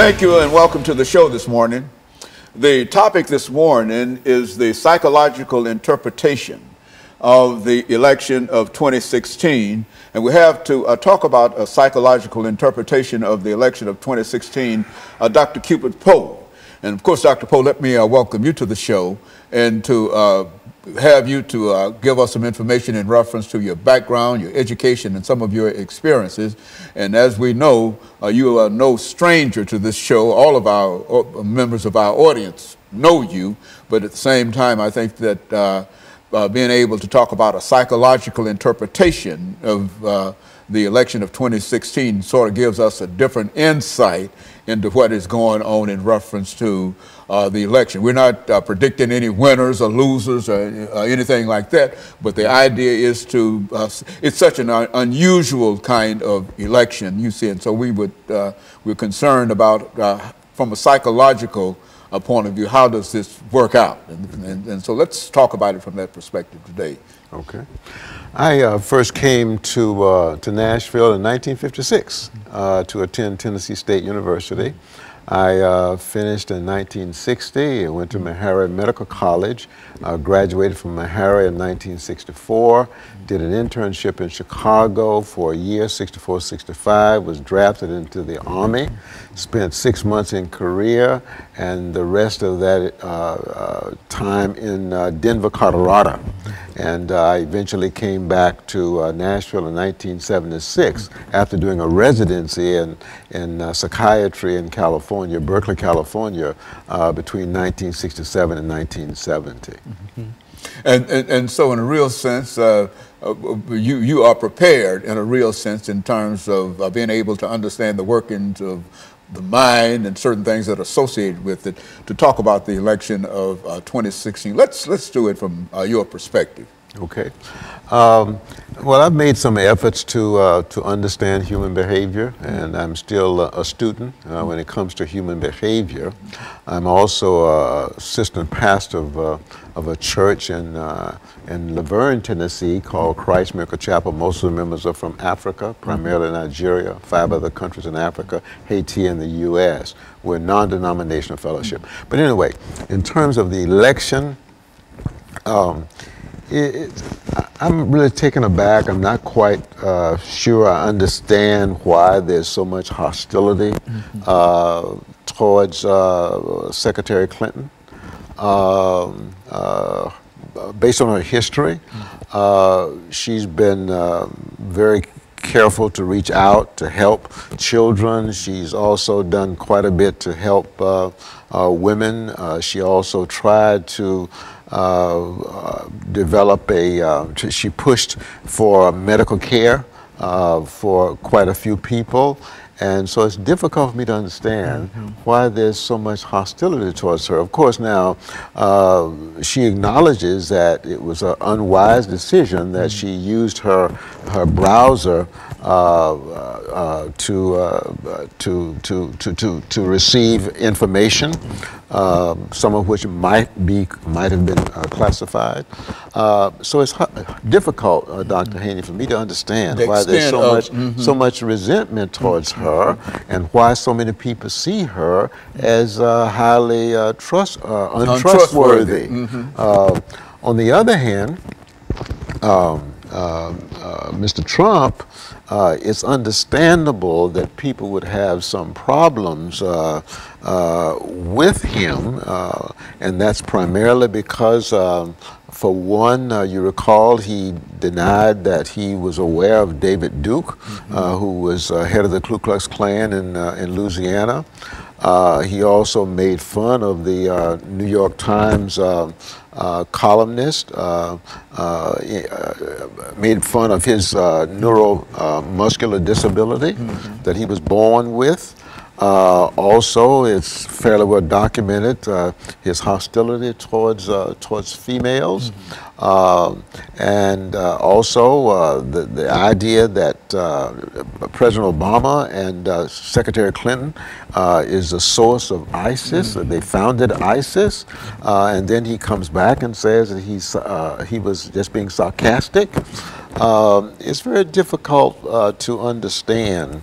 Thank you and welcome to the show this morning. The topic this morning is the psychological interpretation of the election of 2016. And we have to talk about a psychological interpretation of the election of 2016, Dr. CPoe. And of course, Dr. Poe, let me welcome you to the show and to have you to give us some information in reference to your background, your education, and some of your experiences. And as we know, you are no stranger to this show. All of our members of our audience know you, but at the same time, I think that being able to talk about a psychological interpretation of the election of 2016 sort of gives us a different insight into what is going on in reference to the election. We're not predicting any winners or losers or anything like that, but the idea is to, it's such an unusual kind of election, you see, and so we're concerned about, from a psychological point of view, how does this work out? And so let's talk about it from that perspective today. Okay. I first came to Nashville in 1956 to attend Tennessee State University. I finished in 1960. I went to Meharry Medical College, graduated from Meharry in 1964, did an internship in Chicago for a year, 64, 65, was drafted into the Army, spent 6 months in Korea, and the rest of that time in Denver, Colorado. And I eventually came back to Nashville in 1976 after doing a residency in psychiatry in California, Berkeley, California, between 1967 and 1970. Mm-hmm. And so in a real sense, you are prepared in a real sense in terms of being able to understand the workings of the mind and certain things that are associated with it to talk about the election of 2016. Let's do it from your perspective. Okay. Well, I've made some efforts to understand human behavior, and I'm still a student when it comes to human behavior. I'm also an assistant pastor of a church in Laverne, Tennessee, called Christ Miracle Chapel. Most of the members are from Africa, primarily Nigeria, 5 other countries in Africa, Haiti, and the U.S. We're a non-denominational fellowship. But anyway, in terms of the election, I'm really taken aback. I'm not quite sure I understand why there's so much hostility towards Secretary Clinton. Based on her history, she's been very careful to reach out to help children. She's also done quite a bit to help women. She also tried to develop she pushed for medical care for quite a few people. And so it's difficult for me to understand why there's so much hostility towards her. Of course, now she acknowledges that it was an unwise decision that she used her browser to receive information, some of which might have been classified. So it's difficult, Dr. Haney, for me to understand why there's so much resentment towards her, and why so many people see her as highly untrustworthy. On the other hand, Mr. Trump, it's understandable that people would have some problems with him, and that's primarily because, for one, you recall he denied that he was aware of David Duke, who was head of the Ku Klux Klan in Louisiana. He also made fun of the New York Times columnist, made fun of his neuromuscular disability that he was born with. Also, it's fairly well documented his hostility towards females, and also the idea that President Obama and Secretary Clinton is the source of ISIS. They founded ISIS, and then he comes back and says that he was just being sarcastic. it's very difficult to understand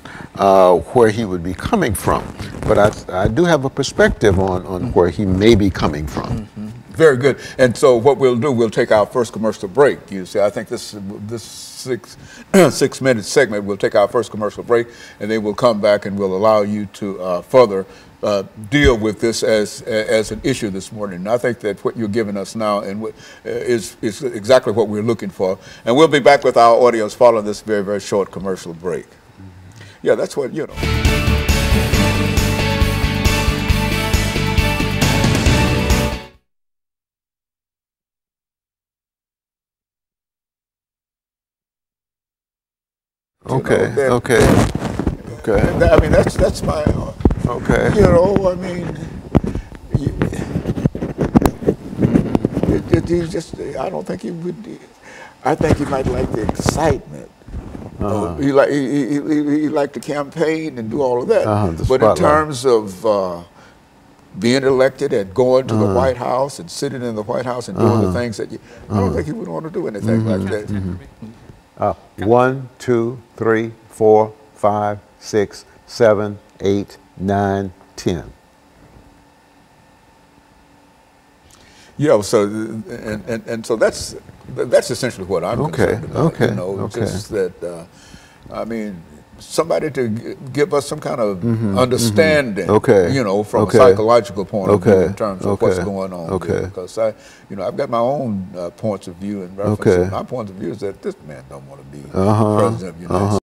where he would be coming from. But I do have a perspective on where he may be coming from. Very good. And so what we'll do, we'll take our first commercial break. You see, I think this 6 minute segment, we'll take our first commercial break, and then we'll come back and we'll allow you to further deal with this as an issue this morning. And I think that what you're giving us now and is exactly what we're looking for. And we'll be back with our audience following this very, very short commercial break. Yeah, that's what, you know. Okay. You know, Okay. Okay. I mean, that's my. Okay. You know, I mean, he just. I don't think he would. I think he might like the excitement. He liked to campaign and do all of that. But in terms of being elected and going to the White House and sitting in the White House and doing the things that I don't think he would want to do anything like that. 1, 2, 3, 4, 5, 6, 7, 8, 9, 10. Yeah, so and so that's essentially what I'm concerned about. Okay. You know, just that. I mean, somebody to give us some kind of understanding. You know, from a psychological point of view in terms of what's going on. Because I've got my own points of view, and my point of view is that this man don't want to be president of the United States.